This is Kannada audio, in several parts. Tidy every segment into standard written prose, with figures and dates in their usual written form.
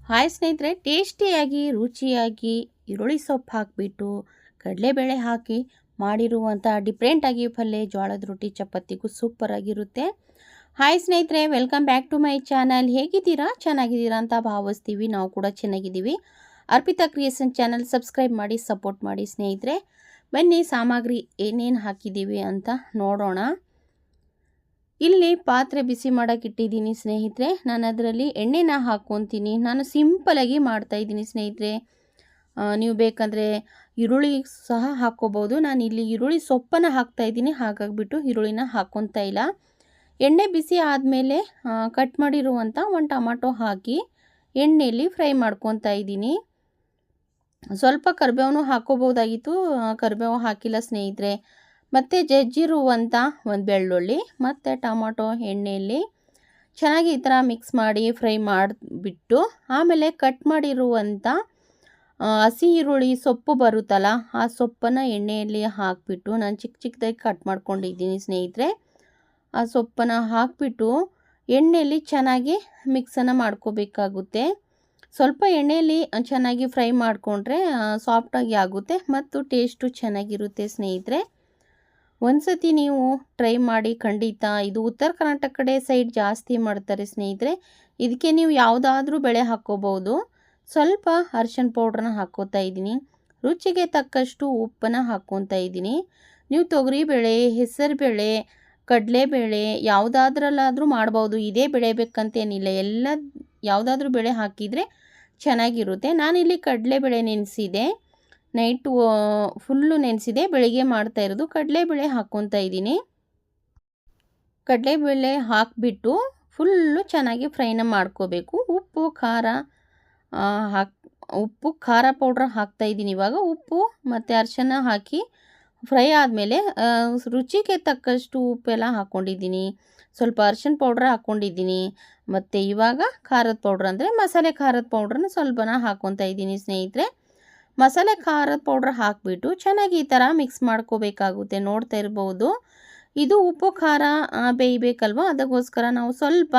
ಹಾಯ್ ಸ್ನೇಹಿತರೆ, ಟೇಸ್ಟಿಯಾಗಿ ರುಚಿಯಾಗಿ ಈರುಳ್ಳಿ ಸೊಪ್ಪು ಹಾಕಿಬಿಟ್ಟು ಕಡಲೆಬೇಳೆ ಹಾಕಿ ಮಾಡಿರುವಂಥ ಡಿಫ್ರೆಂಟಾಗಿ ಪಲ್ಯ ಜೋಳದ ರೊಟ್ಟಿ ಚಪಾತಿಗೂ ಸೂಪರಾಗಿರುತ್ತೆ. ಹಾಯ್ ಸ್ನೇಹಿತರೆ, welcome back to my channel. ಹೇಗಿದ್ದೀರಾ? ಚೆನ್ನಾಗಿದ್ದೀರಾ ಅಂತ ಭಾವಿಸ್ತೀವಿ. ನಾವು ಕೂಡ ಚೆನ್ನಾಗಿದ್ದೀವಿ. ಅರ್ಪಿತಾ ಕ್ರಿಯೇಷನ್ ಚಾನಲ್ ಸಬ್ಸ್ಕ್ರೈಬ್ ಮಾಡಿ ಸಪೋರ್ಟ್ ಮಾಡಿ ಸ್ನೇಹಿತರೆ. ಬನ್ನಿ ಸಾಮಗ್ರಿ ಏನೇನು ಹಾಕಿದ್ದೀವಿ ಅಂತ ನೋಡೋಣ. ಇಲ್ಲಿ ಪಾತ್ರೆ ಬಿಸಿ ಮಾಡೋಕೆ ಇಟ್ಟಿದ್ದೀನಿ ಸ್ನೇಹಿತರೆ. ನಾನು ಅದರಲ್ಲಿ ಎಣ್ಣೆನ ಹಾಕ್ಕೊತೀನಿ. ನಾನು ಸಿಂಪಲಾಗಿ ಮಾಡ್ತಾಯಿದ್ದೀನಿ ಸ್ನೇಹಿತರೆ. ನೀವು ಬೇಕಂದರೆ ಈರುಳ್ಳಿ ಸಹ ಹಾಕ್ಕೋಬೋದು. ನಾನು ಇಲ್ಲಿ ಈರುಳ್ಳಿ ಸೊಪ್ಪನ್ನು ಹಾಕ್ತಾಯಿದ್ದೀನಿ, ಹಾಗಾಗಿಬಿಟ್ಟು ಈರುಳ್ಳಿನ ಹಾಕ್ಕೊತಾ ಇಲ್ಲ. ಎಣ್ಣೆ ಬಿಸಿ ಆದಮೇಲೆ ಕಟ್ ಮಾಡಿರುವಂಥ ಒಂದು ಟೊಮಾಟೊ ಹಾಕಿ ಎಣ್ಣೆಯಲ್ಲಿ ಫ್ರೈ ಮಾಡ್ಕೊತಾ ಇದ್ದೀನಿ. ಸ್ವಲ್ಪ ಕರಿಬೇವನ್ನು ಹಾಕ್ಕೋಬೋದಾಗಿತ್ತು, ಕರಿಬೇವು ಹಾಕಿಲ್ಲ ಸ್ನೇಹಿತರೆ. ಮತ್ತು ಜಜ್ಜಿರುವಂಥ ಒಂದು ಬೆಳ್ಳುಳ್ಳಿ ಮತ್ತು ಟೊಮಾಟೊ ಎಣ್ಣೆಯಲ್ಲಿ ಚೆನ್ನಾಗಿ ಈ ಥರ ಮಿಕ್ಸ್ ಮಾಡಿ ಫ್ರೈ ಮಾಡಿಬಿಟ್ಟು, ಆಮೇಲೆ ಕಟ್ ಮಾಡಿರುವಂಥ ಹಸಿ ಈರುಳ್ಳಿ ಸೊಪ್ಪು ಬರುತ್ತಲ್ಲ, ಆ ಸೊಪ್ಪನ್ನು ಎಣ್ಣೆಯಲ್ಲಿ ಹಾಕಿಬಿಟ್ಟು ನಾನು ಚಿಕ್ಕ ಚಿಕ್ಕದಾಗಿ ಕಟ್ ಮಾಡ್ಕೊಂಡಿದ್ದೀನಿ ಸ್ನೇಹಿತರೆ. ಆ ಸೊಪ್ಪನ್ನು ಹಾಕಿಬಿಟ್ಟು ಎಣ್ಣೆಯಲ್ಲಿ ಚೆನ್ನಾಗಿ ಮಿಕ್ಸನ್ನು ಮಾಡ್ಕೋಬೇಕಾಗುತ್ತೆ. ಸ್ವಲ್ಪ ಎಣ್ಣೆಯಲ್ಲಿ ಚೆನ್ನಾಗಿ ಫ್ರೈ ಮಾಡಿಕೊಂಡ್ರೆ ಸಾಫ್ಟಾಗಿ ಆಗುತ್ತೆ ಮತ್ತು ಟೇಸ್ಟು ಚೆನ್ನಾಗಿರುತ್ತೆ ಸ್ನೇಹಿತರೆ. ಒಂದ್ಸತಿ ನೀವು ಟ್ರೈ ಮಾಡಿ ಖಂಡಿತ. ಇದು ಉತ್ತರ ಕರ್ನಾಟಕ ಕಡೆ ಸೈಡ್ ಜಾಸ್ತಿ ಮಾಡ್ತಾರೆ ಸ್ನೇಹಿತರೆ. ಇದಕ್ಕೆ ನೀವು ಯಾವುದಾದ್ರೂ ಬೇಳೆ ಹಾಕ್ಕೋಬೋದು. ಸ್ವಲ್ಪ ಅರಿಶಿನ ಪೌಡ್ರನ್ನ ಹಾಕ್ಕೋತಾ ಇದ್ದೀನಿ. ರುಚಿಗೆ ತಕ್ಕಷ್ಟು ಉಪ್ಪನ್ನು ಹಾಕ್ಕೊತಾ ಇದ್ದೀನಿ. ನೀವು ತೊಗರಿಬೇಳೆ, ಹೆಸರುಬೇಳೆ, ಕಡಲೆಬೇಳೆ ಯಾವುದಾದ್ರಲ್ಲಾದರೂ ಮಾಡ್ಬೋದು. ಇದೇ ಬೇಳೆ ಬೇಕಂತೇನಿಲ್ಲ, ಎಲ್ಲ ಯಾವುದಾದ್ರೂ ಬೇಳೆ ಹಾಕಿದರೆ ಚೆನ್ನಾಗಿರುತ್ತೆ. ನಾನಿಲ್ಲಿ ಕಡಲೆಬೇಳೆ ನೆನೆಸಿದೆ, ನೈಟು ಫುಲ್ಲು ನೆನೆಸಿದೆ, ಬೆಳಿಗ್ಗೆ ಮಾಡ್ತಾ ಇರೋದು. ಕಡಲೆಬೇಳೆ ಹಾಕ್ಕೊತಾ ಇದ್ದೀನಿ. ಕಡಲೆಬೇಳೆ ಹಾಕಿಬಿಟ್ಟು ಫುಲ್ಲು ಚೆನ್ನಾಗಿ ಫ್ರೈನ ಮಾಡ್ಕೋಬೇಕು. ಉಪ್ಪು ಖಾರ ಪೌಡ್ರ್ ಹಾಕ್ತಾಯಿದ್ದೀನಿ ಇವಾಗ. ಉಪ್ಪು ಮತ್ತು ಅರಿಶಿನ ಹಾಕಿ ಫ್ರೈ ಆದಮೇಲೆ ರುಚಿಗೆ ತಕ್ಕಷ್ಟು ಉಪ್ಪೆಲ್ಲ ಹಾಕ್ಕೊಂಡಿದ್ದೀನಿ. ಸ್ವಲ್ಪ ಅರಿಶಿನ ಪೌಡ್ರ್ ಹಾಕ್ಕೊಂಡಿದ್ದೀನಿ. ಮತ್ತು ಇವಾಗ ಖಾರದ ಪೌಡ್ರ್ ಅಂದರೆ ಮಸಾಲೆ ಖಾರದ ಪೌಡ್ರನ್ನ ಸ್ವಲ್ಪನ ಹಾಕ್ಕೊತಾ ಇದ್ದೀನಿ ಸ್ನೇಹಿತರೆ. ಮಸಾಲೆ ಖಾರದ ಪೌಡ್ರ್ ಹಾಕಿಬಿಟ್ಟು ಚೆನ್ನಾಗಿ ಈ ಥರ ಮಿಕ್ಸ್ ಮಾಡ್ಕೋಬೇಕಾಗುತ್ತೆ. ನೋಡ್ತಾ ಇರ್ಬೋದು, ಇದು ಉಪ್ಪು ಖಾರ ಬೇಯಬೇಕಲ್ವ, ಅದಕ್ಕೋಸ್ಕರ ನಾವು ಸ್ವಲ್ಪ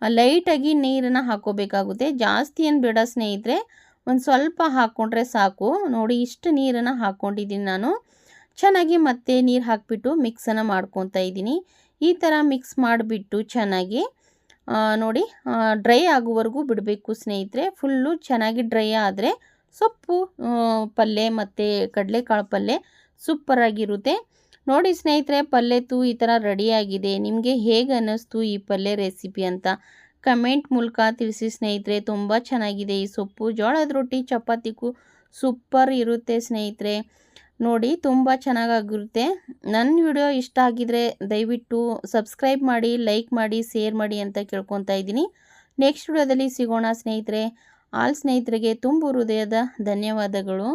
ಲೈಟಾಗಿ ನೀರನ್ನು ಹಾಕ್ಕೋಬೇಕಾಗುತ್ತೆ. ಜಾಸ್ತಿ ಏನು ಬೇಡ ಸ್ನೇಹಿತರೆ, ಒಂದು ಸ್ವಲ್ಪ ಹಾಕ್ಕೊಂಡ್ರೆ ಸಾಕು. ನೋಡಿ, ಇಷ್ಟು ನೀರನ್ನು ಹಾಕ್ಕೊಂಡಿದ್ದೀನಿ ನಾನು. ಚೆನ್ನಾಗಿ ಮತ್ತೆ ನೀರು ಹಾಕಿಬಿಟ್ಟು ಮಿಕ್ಸನ್ನು ಮಾಡ್ಕೊತಾ ಇದ್ದೀನಿ. ಈ ಥರ ಮಿಕ್ಸ್ ಮಾಡಿಬಿಟ್ಟು ಚೆನ್ನಾಗಿ ನೋಡಿ ಡ್ರೈ ಆಗುವವರೆಗೂ ಬಿಡಬೇಕು ಸ್ನೇಹಿತರೆ. ಫುಲ್ಲು ಚೆನ್ನಾಗಿ ಡ್ರೈ ಆದರೆ ಸೊಪ್ಪು ಪಲ್ಯ ಮತ್ತು ಕಡಲೆಕಾಳು ಪಲ್ಯ ಸೂಪರಾಗಿರುತ್ತೆ. ನೋಡಿ ಸ್ನೇಹಿತರೆ, ಪಲ್ಯದ್ದು ಈ ಥರ ರೆಡಿಯಾಗಿದೆ. ನಿಮಗೆ ಹೇಗೆ ಅನ್ನಿಸ್ತು ಈ ಪಲ್ಯ ರೆಸಿಪಿ ಅಂತ ಕಮೆಂಟ್ ಮೂಲಕ ತಿಳಿಸಿ ಸ್ನೇಹಿತರೆ. ತುಂಬ ಚೆನ್ನಾಗಿದೆ ಈ ಸೊಪ್ಪು. ಜೋಳದ ರೊಟ್ಟಿ ಚಪಾತಿಗೂ ಸೂಪರ್ ಇರುತ್ತೆ ಸ್ನೇಹಿತರೆ. ನೋಡಿ, ತುಂಬ ಚೆನ್ನಾಗಿರುತ್ತೆ. ನನ್ನ ವಿಡಿಯೋ ಇಷ್ಟ ಆಗಿದರೆ ದಯವಿಟ್ಟು ಸಬ್ಸ್ಕ್ರೈಬ್ ಮಾಡಿ, ಲೈಕ್ ಮಾಡಿ, ಶೇರ್ ಮಾಡಿ ಅಂತ ಕೇಳ್ಕೊತಾ ಇದ್ದೀನಿ. ನೆಕ್ಸ್ಟ್ ವಿಡಿಯೋದಲ್ಲಿ ಸಿಗೋಣ ಸ್ನೇಹಿತರೆ. ಆಲ್ ಸ್ನೇಹಿತರಿಗೆ ತುಂಬ ಹೃದಯದ ಧನ್ಯವಾದಗಳು.